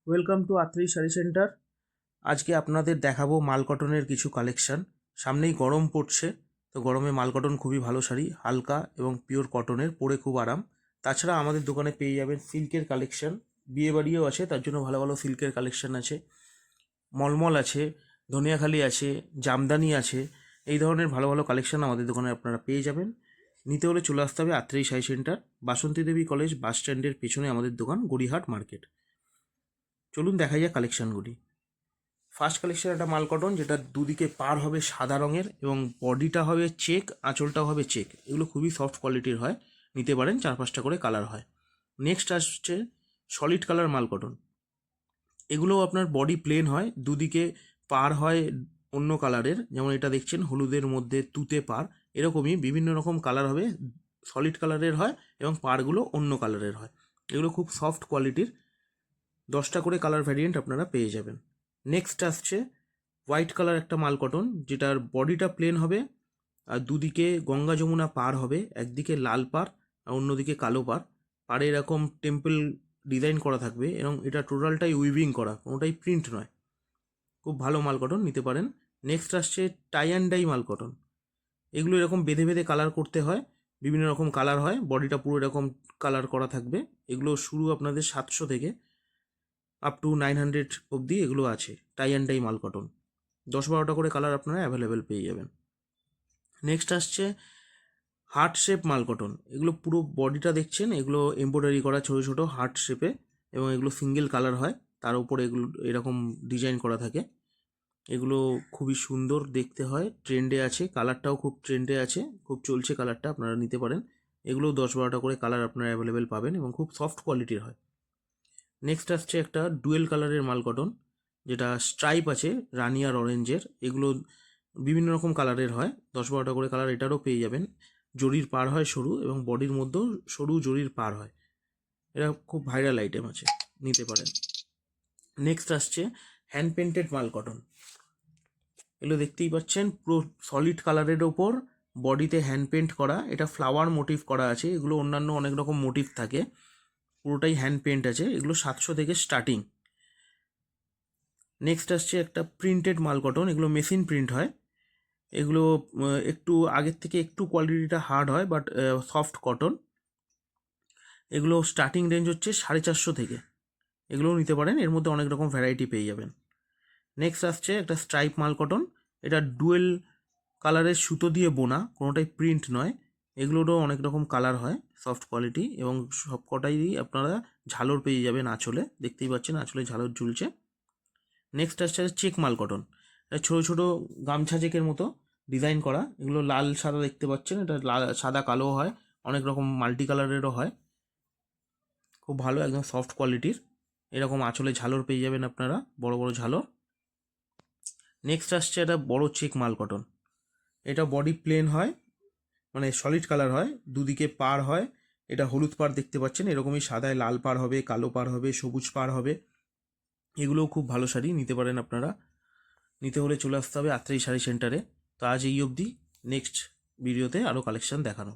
Welcome to Atrei sari centre. আজকে আপনাদের দেখাবো মাল কটনের কিছু কালেকশন। সামনেই গরম পড়ছে, তো গরমে মাল কটন খুবই ভালো শাড়ি, হালকা এবং পিওর কটনের, পরে খুব আরাম। তাছাড়া আমাদের দোকানে পেয়ে যাবেন সিল্কের কালেকশন, বিয়েবাড়িও আছে, তার জন্য ভালো ভালো সিল্কের কালেকশন আছে। মলমল আছে, ধনিয়াখালি আছে, জামদানি আছে। এই ধরনের ভালো ভালো কালেকশন আমাদের দোকানে আপনারা পেয়ে যাবেন। নিতে হলে চলে আসতে হবে আত্রেই শাড়ি সেন্টার, বাসন্তী দেবী কলেজ বাস স্ট্যান্ডের পেছনে আমাদের দোকান, গড়িয়াহাট মার্কেট। চলুন দেখা যাক কালেকশনগুলি। ফার্স্ট কালেকশন একটা মাল কটন, যেটা দুদিকে পার হবে সাদা রঙের এবং বডিটা হবে চেক, আঁচলটাও হবে চেক। এগুলো খুবই সফট কোয়ালিটির হয়, নিতে পারেন, 4-5টা করে কালার হয়। নেক্সট আসছে সলিড কালার মাল কটন। এগুলো আপনার বডি প্লেন হয়, দুদিকে পার হয় অন্য কালারের, যেমন এটা দেখছেন হলুদের মধ্যে তুতে পার, এরকমই বিভিন্ন রকম কালার হবে, সলিড কালারের হয় এবং পারগুলো অন্য কালারের হয়। এগুলো খুব সফট কোয়ালিটির, 10টা করে কালার ভ্যারিয়েন্ট আপনারা পেয়ে যাবেন। নেক্সট আসছে হোয়াইট কালার একটা মাল কটন, যেটার বডিটা প্লেন হবে আর দুদিকে গঙ্গা যমুনা পার হবে, একদিকে লাল পার আর অন্যদিকে কালো পার। পাড়ে এরকম টেম্পল ডিজাইন করা থাকবে এবং এটা টোটালটাই উইভিং করা, কোনোটাই প্রিন্ট নয়। খুব ভালো মাল কটন, নিতে পারেন। নেক্সট আসছে টাই অ্যান্ড ডাই মাল কটন। এগুলো এরকম বেঁধে বেঁধে কালার করতে হয়, বিভিন্ন রকম কালার হয়, বডিটা পুরো এরকম কালার করা থাকবে। এগুলো শুরু আপনাদের 700 থেকে আপ টু 900 অবধি এগুলো আছে। টাই অ্যান্ড ডাই মাল কটন, 10-12টা করে কালার আপনারা অ্যাভেলেবেল পেয়ে যাবেন। নেক্সট আসছে হার্ট শেপ মাল কটন। এগুলো পুরো বডিটা দেখছেন, এগুলো এমব্রয়ডারি করা ছোটো ছোটো হার্ট শেপে, এবং এগুলো সিঙ্গেল কালার হয়, তার উপরে এগুলো এরকম ডিজাইন করা থাকে। এগুলো খুবই সুন্দর দেখতে হয়, ট্রেন্ডে আছে, কালারটাও খুব ট্রেন্ডে আছে, খুব চলছে কালারটা, আপনারা নিতে পারেন। এগুলো 10-12টা করে কালার আপনারা অ্যাভেলেবেল পাবেন এবং খুব সফট কোয়ালিটির হয়। নেক্সট আসছে একটা ডুয়েল কালারের মাল কটন, যেটা স্ট্রাইপ আছে রানি আর অরেঞ্জের। এগুলো বিভিন্ন রকম কালারের হয়, 10-12টা করে কালার এটারও পেয়ে যাবেন। জরির পার হয় সরু এবং বডির মধ্যেও সরু জরির পার হয়। এটা খুব ভাইরাল আইটেম আছে, নিতে পারেন। নেক্সট আসছে হ্যান্ড পেন্টেড মাল কটন। এগুলো দেখতেই পাচ্ছেন, পুরো সলিড কালারের ওপর বডিতে হ্যান্ড পেন্ট করা, এটা ফ্লাওয়ার মোটিভ করা আছে। এগুলো অন্যান্য অনেক রকম মোটিভ থাকে, পুরোটাই হ্যান্ড পেন্ট আছে। এগুলো 700 থেকে স্টার্টিং। নেক্সট আসছে একটা প্রিন্টেড মাল কটন, এগুলো মেশিন প্রিন্ট হয়। এগুলো একটু আগের থেকে একটু কোয়ালিটিটা হার্ড হয়, বাট সফট কটন। এগুলো স্টার্টিং রেঞ্জ হচ্ছে 450 থেকে, এগুলোও নিতে পারেন, এর মধ্যে অনেক রকম ভ্যারাইটি পেয়ে যাবেন। নেক্সট আসছে একটা স্ট্রাইপ মাল কটন, এটা ডুয়েল কালারের সুতো দিয়ে বোনা, কোনোটাই প্রিন্ট নয়। এগুলোরও অনেক রকম কালার হয়, সফট কোয়ালিটি, এবং সব কটাই আপনারা ঝালর পেয়ে যাবেন আঁচলে, দেখতেই পাচ্ছেন আঁচলে ঝালর ঝুলছে। নেক্সট আসছে চেক মাল কটন, এটা ছোটো ছোটো গামছা চেকের মতো ডিজাইন করা। এগুলো লাল সাদা দেখতে পাচ্ছেন, এটা লাল সাদা কালো হয়, অনেক রকম মাল্টি কালারেরও হয়। খুব ভালো, একদম সফট কোয়ালিটির। এরকম আঁচলে ঝালর পেয়ে যাবেন আপনারা, বড় বড় ঝালর। নেক্সট আসছে এটা বড় চেক মাল কটন, এটা বডি প্লেন হয়, মানে সলিড কালার হয়, দুদিকে পার হয়। এটা হলুদ পার দেখতে পাচ্ছেন, এরকমই সাদায় লাল পার হবে, কালো পার হবে, সবুজ পার হবে। এগুলোও খুব ভালো শাড়ি, নিতে পারেন আপনারা। নিতে হলে চলে আসতে হবে আত্রেই শাড়ি সেন্টারে। তো আজ এই অবধি, নেক্সট ভিডিওতে আরও কালেকশন দেখানো।